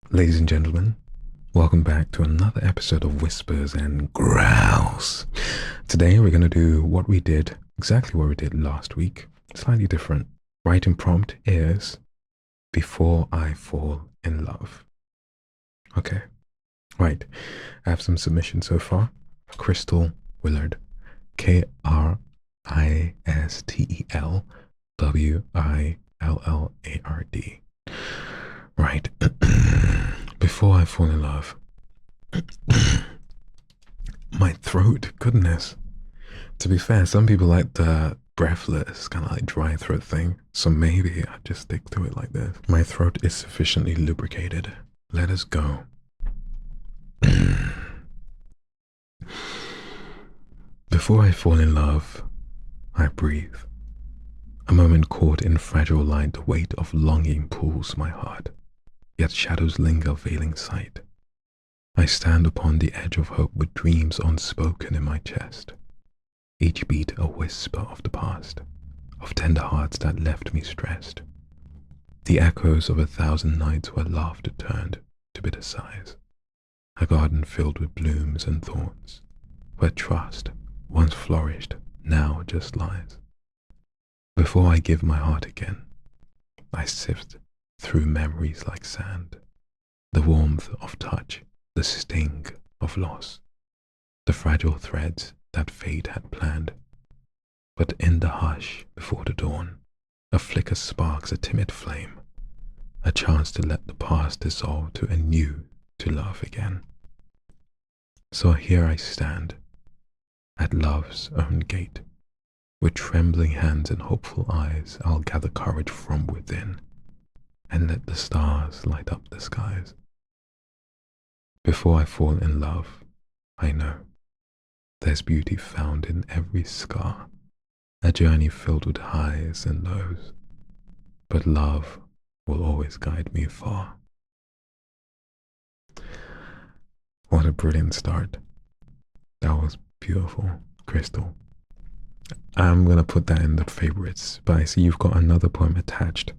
Ladies and gentlemen, welcome back to another episode of Whispers and Growls. Today we're going to do exactly what we did last week, slightly different. Writing prompt is Before I Fall in Love. Okay, right. I have some submissions so far. Kristel Willard, Kristel Willard. Right. Before I fall in love. My throat, goodness. To be fair, some people like the breathless, kind of like dry throat thing, so maybe I just stick to it like this. My throat is sufficiently lubricated. Let us go. Before I fall in love, I breathe. A moment caught in fragile light, the weight of longing pulls my heart, yet shadows linger veiling sight. I stand upon the edge of hope with dreams unspoken in my chest, each beat a whisper of the past, of tender hearts that left me stressed. The echoes of 1,000 nights where laughter turned to bitter sighs, a garden filled with blooms and thorns, where trust, once flourished, now just lies. Before I give my heart again, I sift through memories like sand, the warmth of touch, the sting of loss, the fragile threads that fate had planned. But in the hush before the dawn, a flicker sparks a timid flame, a chance to let the past dissolve to anew to love again. So here I stand, at love's own gate. With trembling hands and hopeful eyes, I'll gather courage from within and let the stars light up the skies. Before I fall in love, I know there's beauty found in every scar, a journey filled with highs and lows, but love will always guide me far. What a brilliant start. That was beautiful, Kristel. I'm going to put that in the favorites, but I see you've got another poem attached.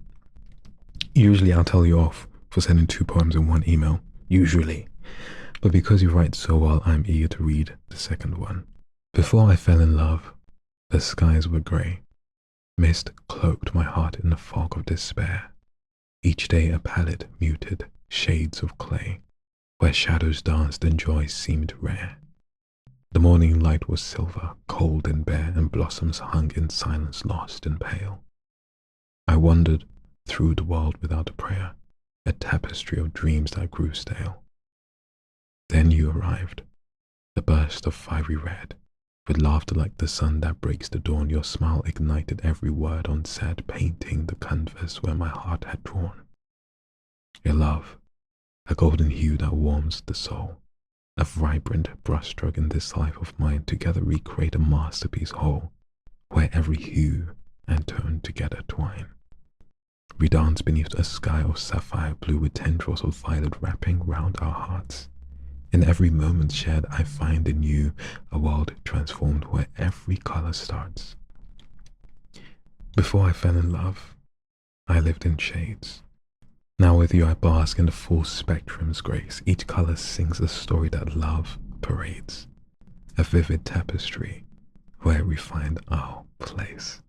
Usually I'll tell you off for sending 2 poems in one email, usually. But because you write so well, I'm eager to read the second one. Before I fell in love, the skies were grey. Mist cloaked my heart in the fog of despair. Each day a palette muted shades of clay, where shadows danced and joy seemed rare. The morning light was silver, cold and bare, and blossoms hung in silence lost and pale. I wandered through the world without a prayer, a tapestry of dreams that grew stale. Then you arrived, a burst of fiery red, with laughter like the sun that breaks the dawn. Your smile ignited every word unsaid, painting the canvas where my heart had drawn. Your love, a golden hue that warms the soul, a vibrant brushstroke in this life of mine. Together we create a masterpiece whole, where every hue and tone together twine. We dance beneath a sky of sapphire blue with tendrils of violet wrapping round our hearts. In every moment shared I find in you a world transformed where every color starts. Before I fell in love, I lived in shades. Now with you I bask in the full spectrum's grace. Each color sings a story that love parades, a vivid tapestry where we find our place.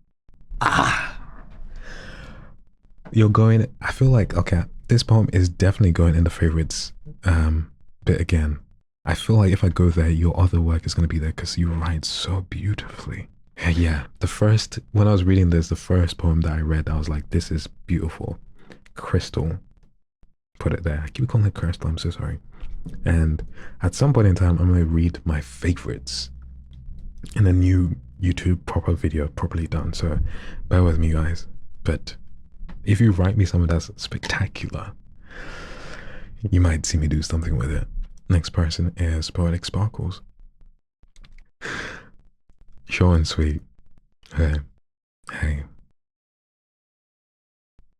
You're going, I feel like, okay, this poem is definitely going in the favorites. But again, I feel like if I go there, your other work is going to be there because you write so beautifully. Yeah, when I was reading this, the first poem that I read, I was like, this is beautiful. Kristel put it there. I keep calling it Kristel, I'm so sorry. And at some point in time, I'm going to read my favorites in a new YouTube proper video, properly done. So bear with me, guys. But if you write me something that's spectacular, you might see me do something with it. Next person is Poetic Sparkles. Short and sweet. Hey.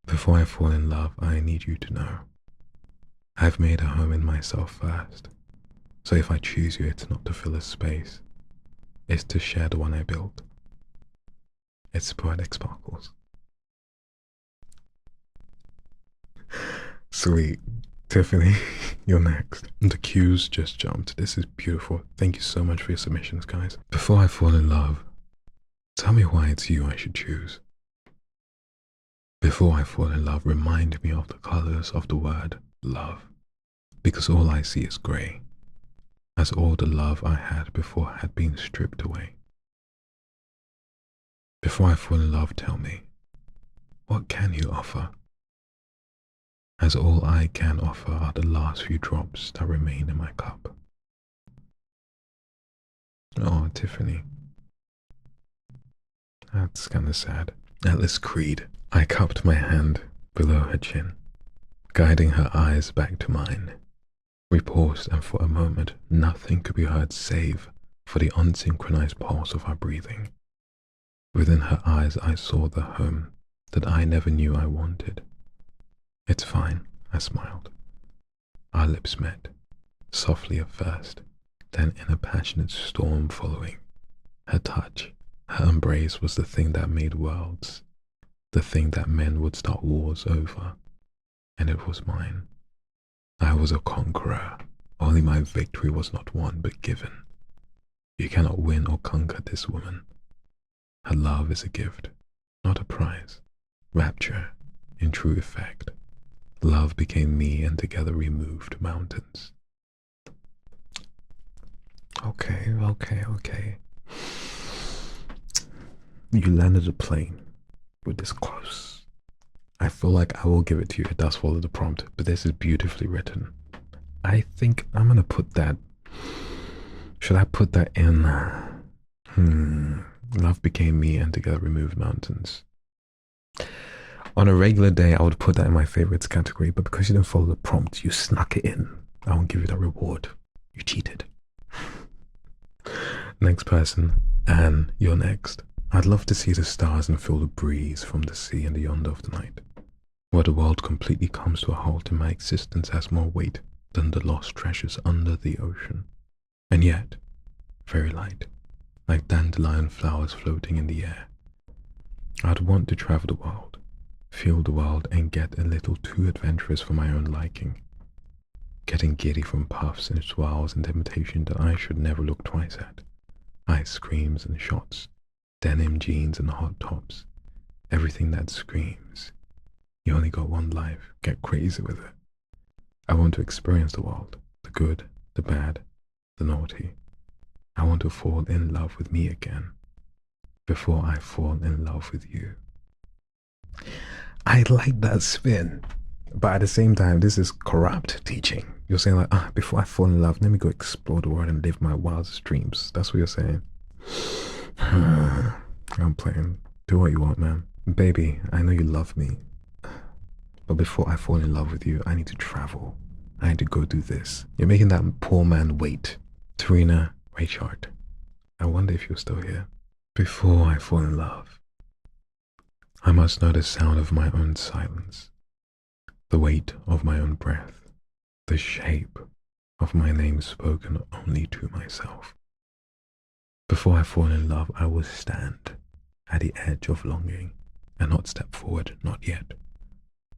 Before I fall in love, I need you to know I've made a home in myself first. So if I choose you, it's not to fill a space. It's to share the one I built. It's Poetic Sparkles. Sweet. Tiffany, you're next. The queues just jumped. This is beautiful. Thank you so much for your submissions, guys. Before I fall in love, tell me why it's you I should choose. Before I fall in love, remind me of the colors of the word love, because all I see is grey, as all the love I had before had been stripped away. Before I fall in love, tell me, what can you offer? As all I can offer are the last few drops that remain in my cup. Oh, Tiffany. That's kinda sad. Atlas Creed. I cupped my hand below her chin, guiding her eyes back to mine. We paused, and for a moment nothing could be heard save for the unsynchronized pulse of our breathing. Within her eyes I saw the home that I never knew I wanted. It's fine, I smiled. Our lips met, softly at first, then in a passionate storm following. Her touch, her embrace was the thing that made worlds, the thing that men would start wars over, and it was mine. I was a conqueror, only my victory was not won but given. You cannot win or conquer this woman. Her love is a gift, not a prize. Rapture, in true effect. Love became me, and together we moved mountains. Okay. You landed a plane with this close. I feel like I will give it to you. It does follow the prompt, but this is beautifully written. I think I'm gonna put that. Should I put that in? Love became me, and together we moved mountains. On a regular day, I would put that in my favorites category, but because you didn't follow the prompt, you snuck it in. I won't give you that reward. You cheated. Next person, Anne, you're next. I'd love to see the stars and feel the breeze from the sea and the yonder of the night, where the world completely comes to a halt and my existence has more weight than the lost treasures under the ocean. And yet, very light, like dandelion flowers floating in the air. I'd want to travel the world, feel the world, and get a little too adventurous for my own liking, getting giddy from puffs and swirls and temptation that I should never look twice at. Ice creams and shots, denim jeans and hot tops, everything that screams, you only got one life, get crazy with it. I want to experience the world, the good, the bad, the naughty. I want to fall in love with me again, before I fall in love with you. I like that spin, but at the same time, this is corrupt teaching. You're saying like, before I fall in love, let me go explore the world and live my wildest dreams. That's what you're saying. I'm playing. Do what you want, man. Baby, I know you love me, but before I fall in love with you, I need to travel. I need to go do this. You're making that poor man wait. Tarina Reichert. I wonder if you're still here. Before I fall in love, I must know the sound of my own silence, the weight of my own breath, the shape of my name spoken only to myself. Before I fall in love, I will stand at the edge of longing and not step forward, not yet.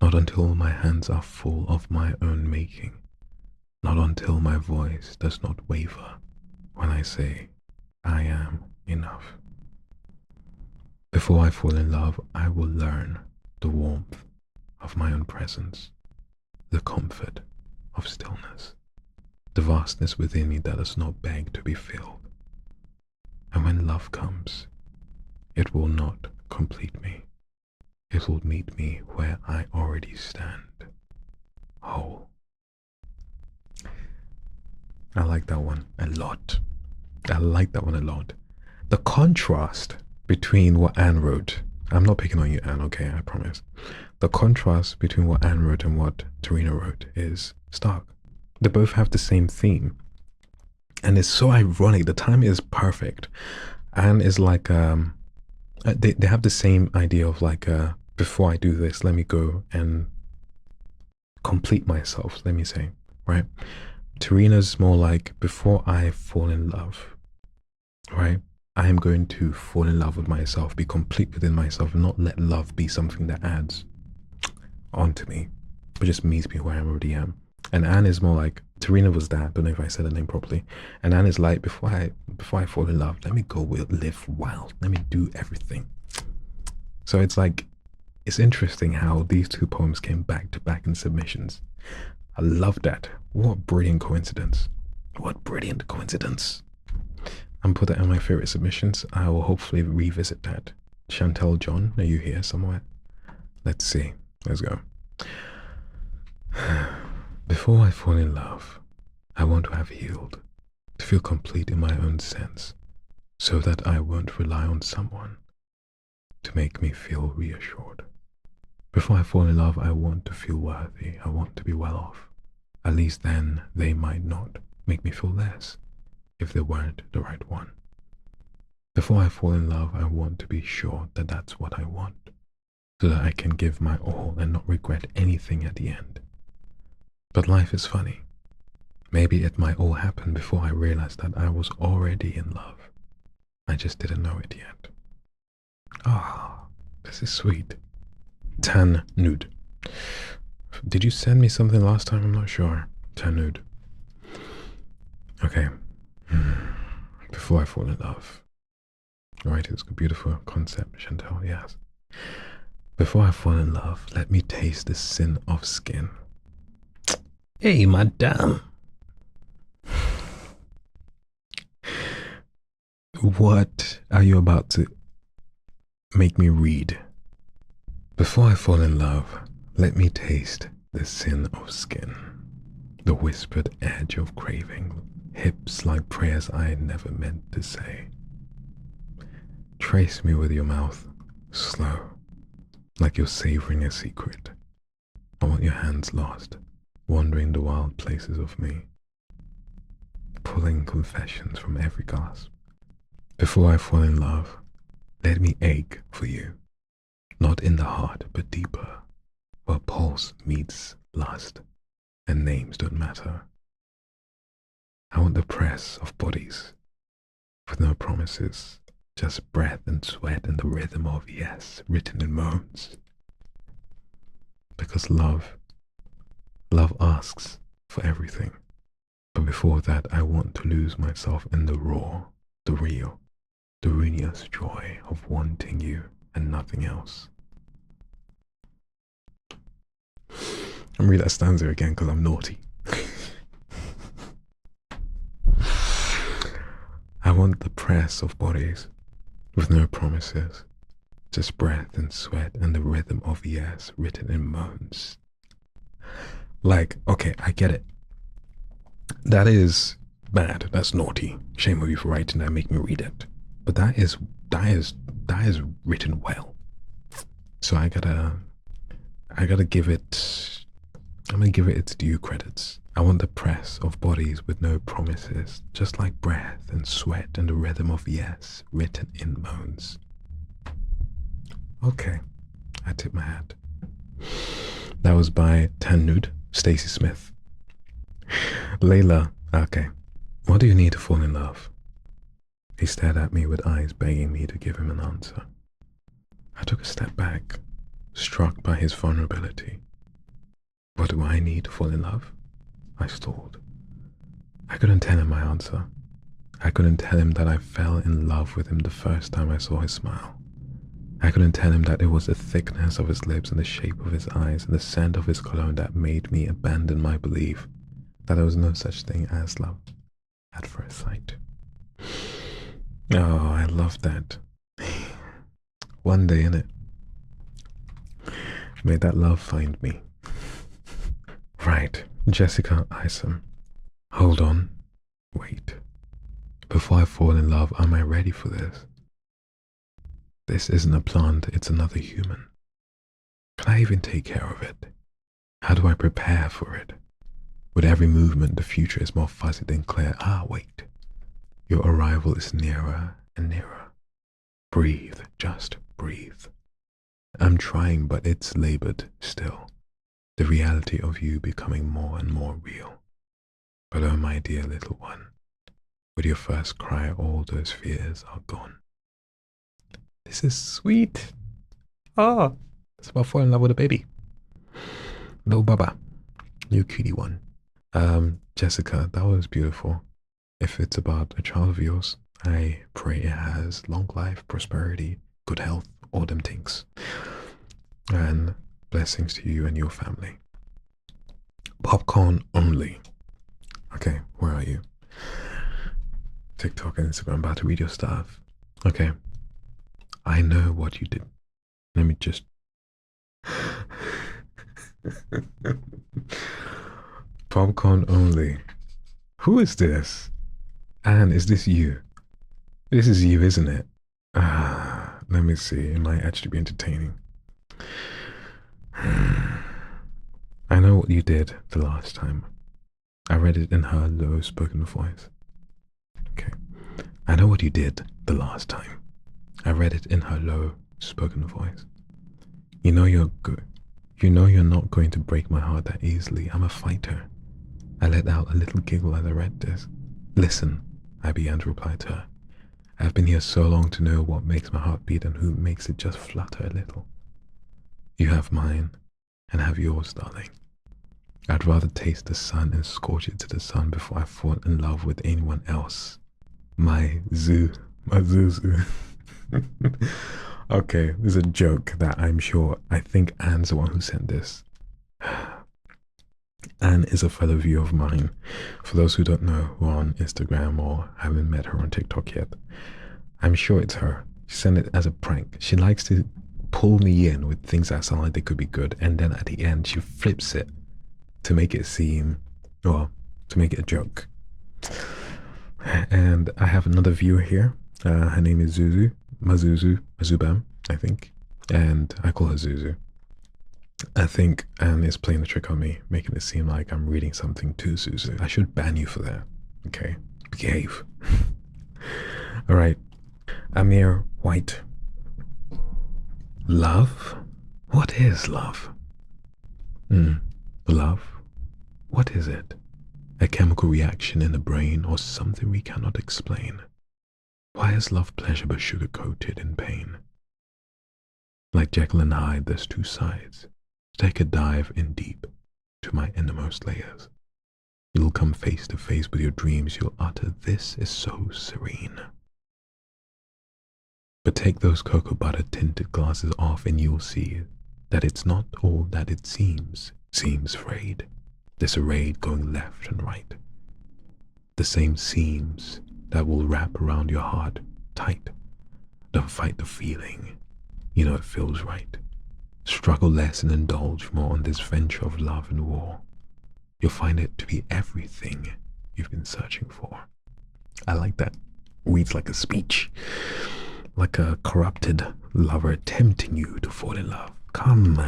Not until my hands are full of my own making, not until my voice does not waver when I say, I am enough. Before I fall in love, I will learn the warmth of my own presence, the comfort of stillness, the vastness within me that does not beg to be filled. And when love comes, it will not complete me. It will meet me where I already stand, whole. I like that one a lot. I like that one a lot. The contrast between what Anne wrote, I'm not picking on you, Anne, okay, I promise. The contrast between what Anne wrote and what Tarina wrote is stark. They both have the same theme. And it's so ironic, the timing is perfect. Anne is like, they have the same idea of like, before I do this, let me go and complete myself, let me say, right? Tarina's more like, before I fall in love, right? I am going to fall in love with myself, be complete within myself, and not let love be something that adds onto me, but just meets me where I already am. And Anne is more like, Tarina was that, don't know if I said her name properly. And Anne is like, before I fall in love, let me go live wild. Let me do everything. So it's like, it's interesting how these two poems came back to back in submissions. I love that. What brilliant coincidence. What brilliant coincidence. I'm put that in my favorite submissions. I will hopefully revisit that. Shantel John, are you here somewhere? Let's see. Let's go. Before I fall in love, I want to have healed, to feel complete in my own sense, so that I won't rely on someone to make me feel reassured. Before I fall in love, I want to feel worthy. I want to be well off. At least then they might not make me feel less if they weren't the right one. Before I fall in love, I want to be sure that that's what I want, so that I can give my all and not regret anything at the end. But life is funny. Maybe it might all happen before I realized that I was already in love. I just didn't know it yet. Ah, this is sweet. Tan Nude. Did you send me something last time? I'm not sure. Tan Nude. Okay. Before I fall in love. Right, it's a beautiful concept, Shantel, yes. Before I fall in love, let me taste the sin of skin. Hey, madame. What are you about to make me read? Before I fall in love, let me taste the sin of skin, the whispered edge of craving, hips like prayers I never meant to say. Trace me with your mouth, slow, like you're savoring a secret. I want your hands lost, wandering the wild places of me, pulling confessions from every gasp. Before I fall in love, let me ache for you, not in the heart but deeper, where pulse meets lust and names don't matter. I want the press of bodies with no promises, just breath and sweat and the rhythm of yes written in moans. Because love asks for everything. But before that, I want to lose myself in the raw, the real, the ruinous joy of wanting you and nothing else. I'm reading that stanza again because I'm naughty. I want the press of bodies with no promises, just breath and sweat and the rhythm of yes written in moans. Like, okay, I get it. That is bad. That's naughty. Shame on you for writing that. Make me read it. But that is written well. So I gotta give it. I'm gonna give it its due credits. I want the press of bodies with no promises, just like breath and sweat and the rhythm of yes written in moans. Okay, I tip my hat. That was by Tan Nude, Stacey Smith. Leila, okay. What do you need to fall in love? He stared at me with eyes begging me to give him an answer. I took a step back, struck by his vulnerability. What do I need to fall in love? I stalled. I couldn't tell him my answer. I couldn't tell him that I fell in love with him the first time I saw his smile. I couldn't tell him that it was the thickness of his lips and the shape of his eyes and the scent of his cologne that made me abandon my belief that there was no such thing as love at first sight. Oh, I love that. One day, innit? May that love find me. Right, Jessica Isom. Hold on. Wait. Before I fall in love, am I ready for this? This isn't a plant, it's another human. Can I even take care of it? How do I prepare for it? With every movement, the future is more fuzzy than clear. Ah, wait. Your arrival is nearer and nearer. Breathe, just breathe. I'm trying, but it's labored still. The reality of you becoming more and more real. But oh, my dear little one, with your first cry, all those fears are gone. This is sweet. Ah, it's about falling in love with a baby. Little Baba, you cutie one. Jessica, that was beautiful. If it's about a child of yours, I pray it has long life, prosperity, good health, all them things. And blessings to you and your family. Popcorn only. Okay, where are you? TikTok and Instagram, about to read your stuff. Okay. I know what you did. Let me just... Popcorn only. Who is this? Anne, is this you? This is you, isn't it? Let me see. It might actually be entertaining. I know what you did the last time. I read it in her low-spoken voice. Okay. I know what you did the last time. I read it in her low-spoken voice. You know you're good. You know you're not going to break my heart that easily. I'm a fighter. I let out a little giggle as I read this. Listen, I began to reply to her. I've been here so long to know what makes my heart beat and who makes it just flutter a little. You have mine, and have yours, darling. I'd rather taste the sun and scorch it to the sun before I fall in love with anyone else. My Zuzu. Okay, this is a joke that I think Anne's the one who sent this. Anne is a fellow viewer of mine. For those who don't know, who are on Instagram or haven't met her on TikTok yet, I'm sure it's her. She sent it as a prank. She likes to pull me in with things that sound like they could be good, and then at the end she flips it to make it seem, well, to make it a joke. And I have another viewer here. Her name is Mazubam, I think, and I call her Zuzu. I think Anne is playing the trick on me, making it seem like I'm reading something to Zuzu. I should ban you for that. Okay, behave. All right, Amiyre White. Love? What is love? Love? What is it? A chemical reaction in the brain or something we cannot explain? Why is love pleasure but sugar-coated in pain? Like Jekyll and Hyde, there's two sides. Take a dive in deep to my innermost layers. You'll come face to face with your dreams. You'll utter, this is so serene. But take those cocoa butter tinted glasses off and you'll see that it's not all that it seems frayed, disarrayed, going left and right. The same seams that will wrap around your heart tight. Don't fight the feeling. You know it feels right. Struggle less and indulge more on this venture of love and war. You'll find it to be everything you've been searching for. I like that. Reads like a speech. Like a corrupted lover tempting you to fall in love. Come,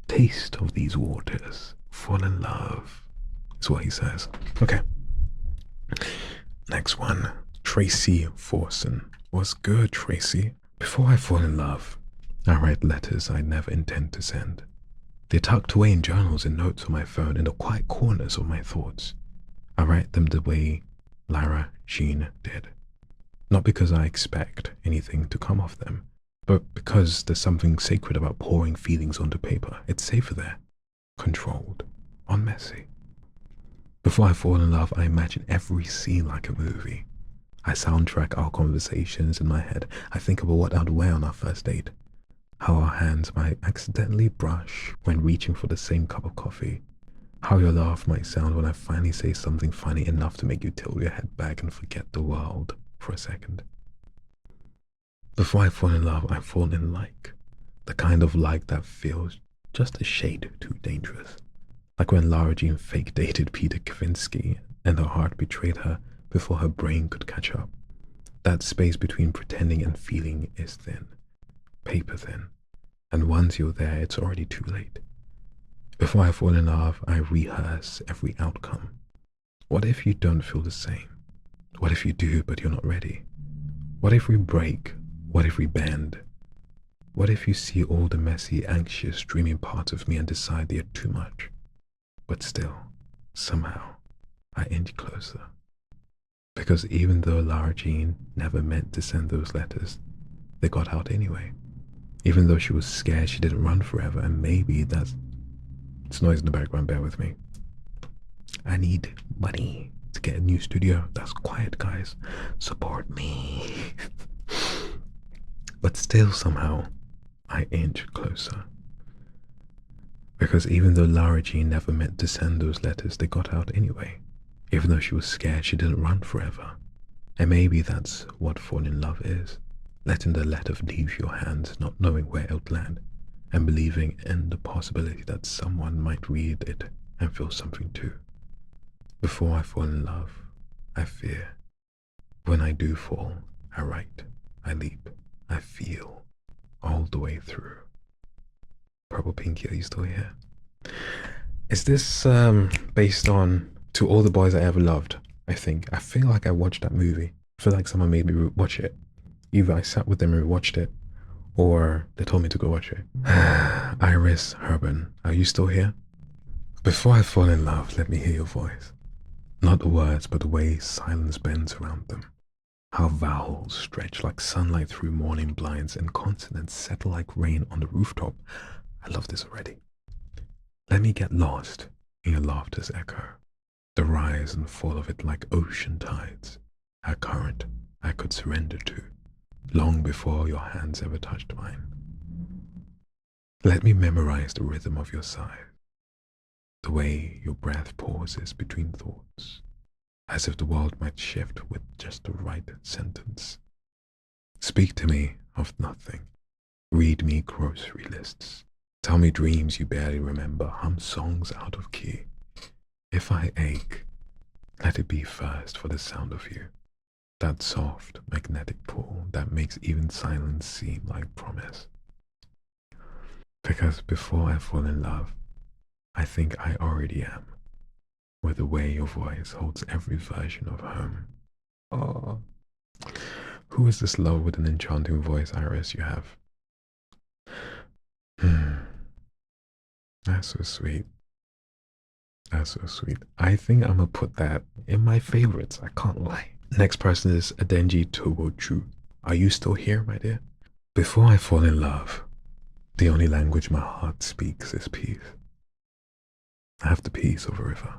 taste of these waters. Fall in love. That's what he says. Okay. Next one. Tracy Forson. What's good, Tracy? Before I fall in love, I write letters I never intend to send. They're tucked away in journals and notes on my phone in the quiet corners of my thoughts. I write them the way Lara Jean did. Not because I expect anything to come of them, but because there's something sacred about pouring feelings onto paper. It's safer there, controlled, unmessy. Before I fall in love, I imagine every scene like a movie. I soundtrack our conversations in my head. I think about what I'd wear on our first date, how our hands might accidentally brush when reaching for the same cup of coffee, how your laugh might sound when I finally say something funny enough to make you tilt your head back and forget the world for a second. Before I fall in love, I fall in like, the kind of like that feels just a shade too dangerous. Like when Lara Jean fake dated Peter Kavinsky and her heart betrayed her before her brain could catch up. That space between pretending and feeling is thin, paper thin, and once you're there, it's already too late. Before I fall in love, I rehearse every outcome. What if you don't feel the same? What if you do, but you're not ready? What if we break? What if we bend? What if you see all the messy, anxious, dreaming parts of me and decide they're too much? But still, somehow, I inch closer. Because even though Lara Jean never meant to send those letters, they got out anyway. Even though she was scared, she didn't run forever, and maybe that's... It's noise in the background, bear with me. I need money to get a new studio. That's quiet, guys. Support me. But still, somehow, I inch closer. Because even though Lara Jean never meant to send those letters, they got out anyway. Even though she was scared, she didn't run forever. And maybe that's what falling in love is. Letting the letter leave your hands, not knowing where it would land, and believing in the possibility that someone might read it and feel something too. Before I fall in love, I fear. When I do fall, I write, I leap, I feel, all the way through. Purple Pinky, are you still here? Is this based on To All the Boys I Ever Loved? I think. I feel like I watched that movie. I feel like someone made me watch it. Either I sat with them and watched it, or they told me to go watch it. Iris Herben, are you still here? Before I fall in love, let me hear your voice. Not the words, but the way silence bends around them. How vowels stretch like sunlight through morning blinds and consonants settle like rain on the rooftop. I love this already. Let me get lost in your laughter's echo. The rise and fall of it like ocean tides. A current I could surrender to, long before your hands ever touched mine. Let me memorize the rhythm of your sigh, the way your breath pauses between thoughts, as if the world might shift with just the right sentence. Speak to me of nothing. Read me grocery lists. Tell me dreams you barely remember. Hum songs out of key. If I ache, let it be first for the sound of you. That soft, magnetic pull that makes even silence seem like promise. Because before I fall in love, I think I already am, with the way your voice holds every version of home. Oh, who is this love with an enchanting voice, Iris, you have? That's so sweet. That's so sweet. I think I'm gonna put that in my favorites. I can't lie. Next person is Adenji Togochu. Are you still here, my dear? Before I fall in love, the only language my heart speaks is peace. I have the peace of a river.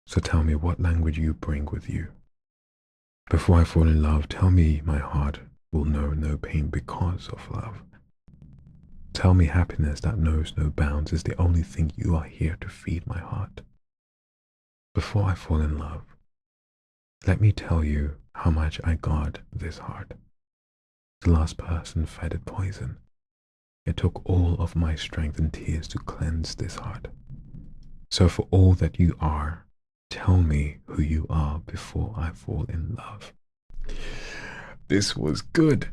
So tell me what language you bring with you. Before I fall in love, tell me my heart will know no pain because of love. Tell me happiness that knows no bounds is the only thing you are here to feed my heart. Before I fall in love, let me tell you how much I guard this heart. The last person fed it poison. It took all of my strength and tears to cleanse this heart. So for all that you are, tell me who you are before I fall in love. This was good.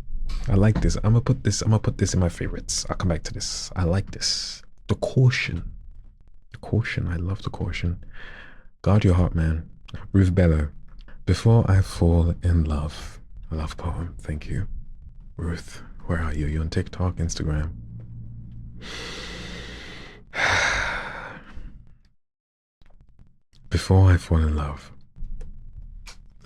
I like this. I'm gonna put this in my favorites. I'll come back to this. I like this. The caution. The caution. I love the caution. Guard your heart, man. Ruth Bello. Before I fall in love. I love poem. Thank you. Ruth, where are you? You on TikTok, Instagram? Before I fall in love,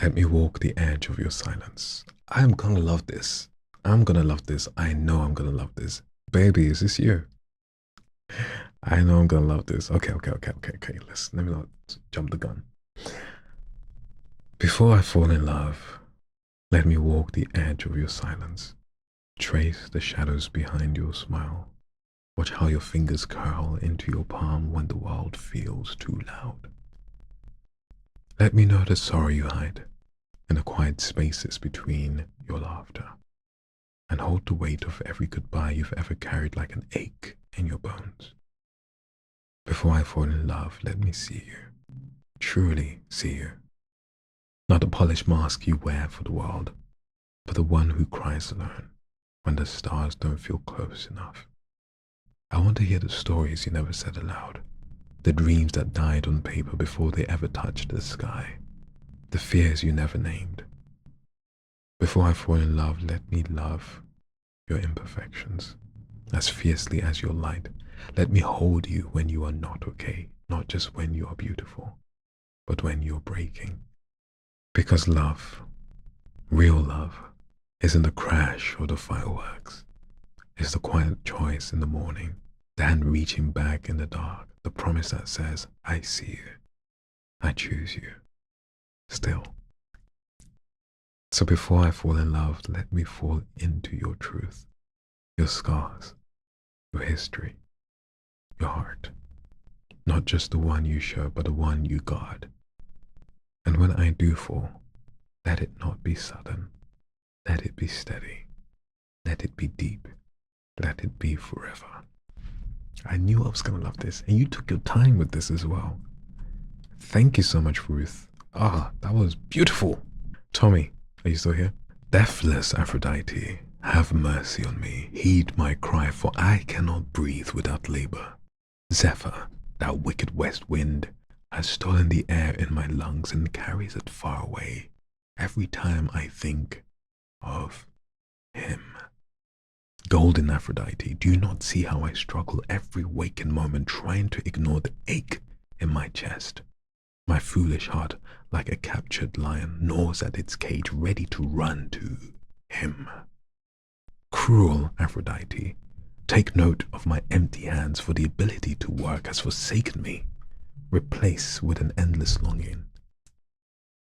let me walk the edge of your silence. I'm gonna love this. I'm gonna love this. I know I'm gonna love this. Baby, is this you? I know I'm gonna love this. Okay. Let me not jump the gun. Before I fall in love, let me walk the edge of your silence. Trace the shadows behind your smile. Watch how your fingers curl into your palm when the world feels too loud. Let me know the sorrow you hide in the quiet spaces between your laughter, and hold the weight of every goodbye you've ever carried like an ache in your bones. Before I fall in love, let me see you, truly see you. Not the polished mask you wear for the world, but the one who cries alone when the stars don't feel close enough. I want to hear the stories you never said aloud, the dreams that died on paper before they ever touched the sky, the fears you never named. Before I fall in love, let me love your imperfections as fiercely as your light. Let me hold you when you are not okay, not just when you are beautiful, but when you're breaking. Because love, real love, isn't the crash or the fireworks. It's the quiet choice in the morning, the hand reaching back in the dark, the promise that says, I see you. I choose you. Still. So before I fall in love, let me fall into your truth, your scars, your history, your heart. Not just the one you show, but the one you guard. And when I do fall, let it not be sudden. Let it be steady. Let it be deep. Let it be forever. I knew I was going to love this, and you took your time with this as well. Thank you so much, Ruth. Ah, that was beautiful. Tomi, are you still here? Deathless Aphrodite, have mercy on me. Heed my cry, for I cannot breathe without labor. Zephyr, that wicked west wind, has stolen the air in my lungs and carries it far away every time I think of him. Golden Aphrodite, do you not see how I struggle every waking moment trying to ignore the ache in my chest? My foolish heart, like a captured lion, gnaws at its cage, ready to run to him. Cruel Aphrodite, take note of my empty hands, for the ability to work has forsaken me, replaced with an endless longing.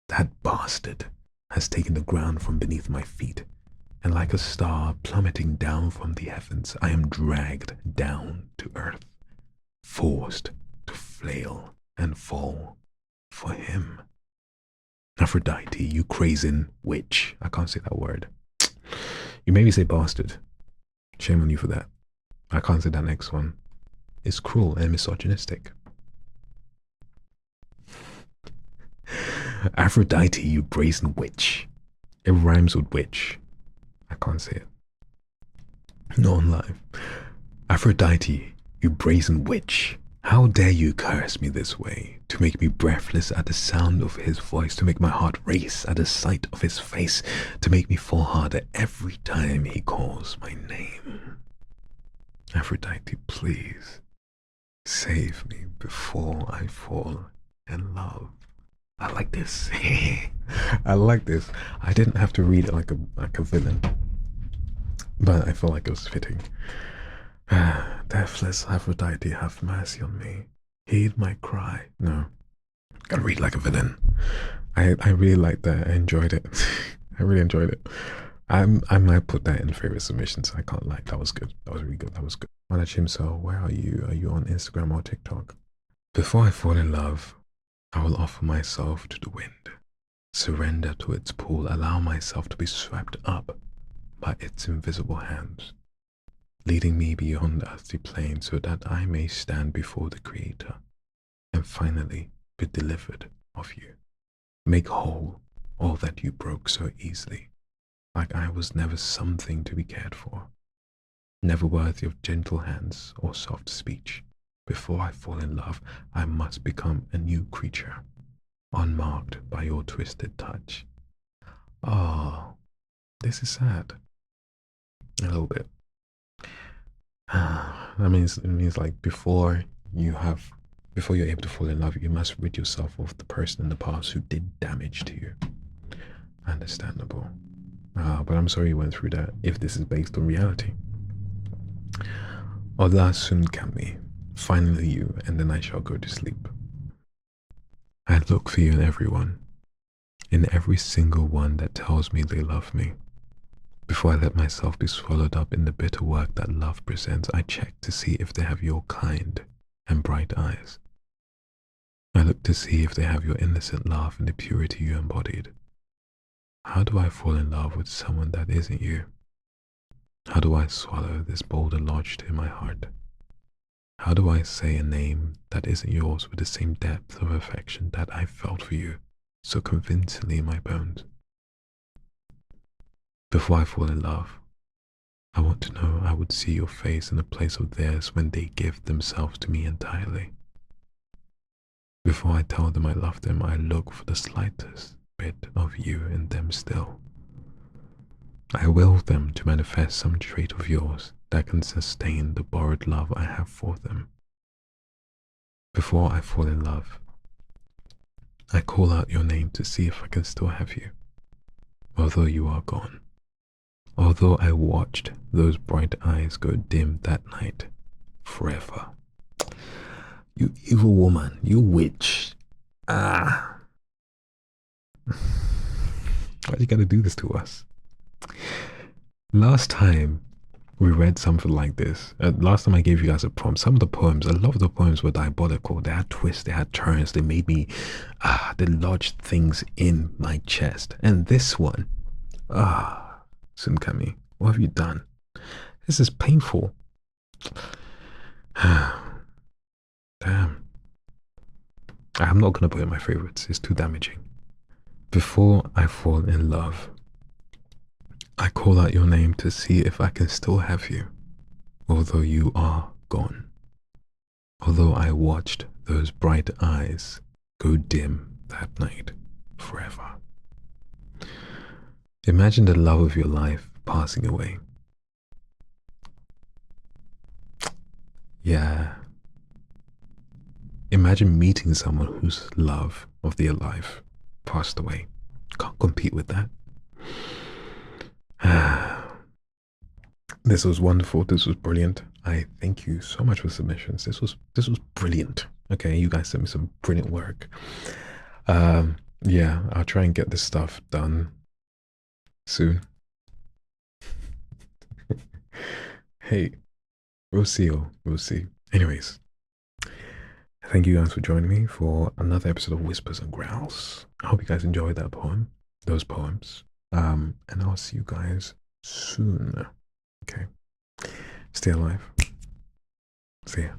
That bastard has taken the ground from beneath my feet, and like a star plummeting down from the heavens, I am dragged down to earth, forced to flail and fall for him. Aphrodite, you crazy witch. I can't say that word. You made me say bastard. Shame on you for that. I can't say that next one. It's cruel and misogynistic. Aphrodite, you brazen witch. It rhymes with witch. I can't say it. No on live. Aphrodite, you brazen witch. How dare you curse me this way, to make me breathless at the sound of his voice, to make my heart race at the sight of his face, to make me fall harder every time he calls my name. Aphrodite, please, save me before I fall in love. I like this. I like this. I didn't have to read it like a villain, but I felt like it was fitting. Deathless Aphrodite, have mercy on me. Heed my cry. No, gotta read like a villain. I really liked that. I enjoyed it. I really enjoyed it. I might put that in favorite submissions. I can't lie. That was good. That was really good. That was good. Munachimso, where are you? Are you on Instagram or TikTok? Before I fall in love, I will offer myself to the wind, surrender to its pull, allow myself to be swept up by its invisible hands, leading me beyond the earthly plane so that I may stand before the Creator and finally be delivered of you. Make whole all that you broke so easily, like I was never something to be cared for, never worthy of gentle hands or soft speech. Before I fall in love, I must become a new creature, unmarked by your twisted touch. Oh, this is sad. A little bit. That means it means like before you're able to fall in love, you must rid yourself of the person in the past who did damage to you. Understandable. But I'm sorry you went through that if this is based on reality. Olasunkanmi, finally you, and then I shall go to sleep. I look for you in everyone, in every single one that tells me they love me. Before I let myself be swallowed up in the bitter work that love presents, I check to see if they have your kind and bright eyes. I look to see if they have your innocent laugh and the purity you embodied. How do I fall in love with someone that isn't you? How do I swallow this boulder lodged in my heart? How do I say a name that isn't yours with the same depth of affection that I felt for you so convincingly in my bones? Before I fall in love, I want to know I would see your face in the place of theirs when they give themselves to me entirely. Before I tell them I love them, I look for the slightest bit of you in them still. I will them to manifest some trait of yours that can sustain the borrowed love I have for them. Before I fall in love, I call out your name to see if I can still have you, although you are gone. Although I watched those bright eyes go dim that night, forever. You evil woman, you witch. Ah. Why you gotta do this to us? Last time we read something like this. Last time I gave you guys a poem. Some of the poems, a lot of the poems were diabolical. They had twists, they had turns, they made me, they lodged things in my chest. And this one, Olasunkanmi, what have you done? This is painful. Damn. I'm not gonna put in my favorites. It's too damaging. Before I fall in love, I call out your name to see if I can still have you, although you are gone. Although I watched those bright eyes go dim that night forever. Imagine the love of your life passing away. Yeah. Imagine meeting someone whose love of their life passed away. Can't compete with that. This was wonderful. This was brilliant. I thank you so much for submissions. This was brilliant. Okay, you guys sent me some brilliant work. Yeah, I'll try and get this stuff done soon. Hey, we'll see. Anyways, thank you guys for joining me for another episode of Whispers and Growls. I hope you guys enjoyed that poem, those poems. And I'll see you guys soon. Okay. Stay alive. See ya.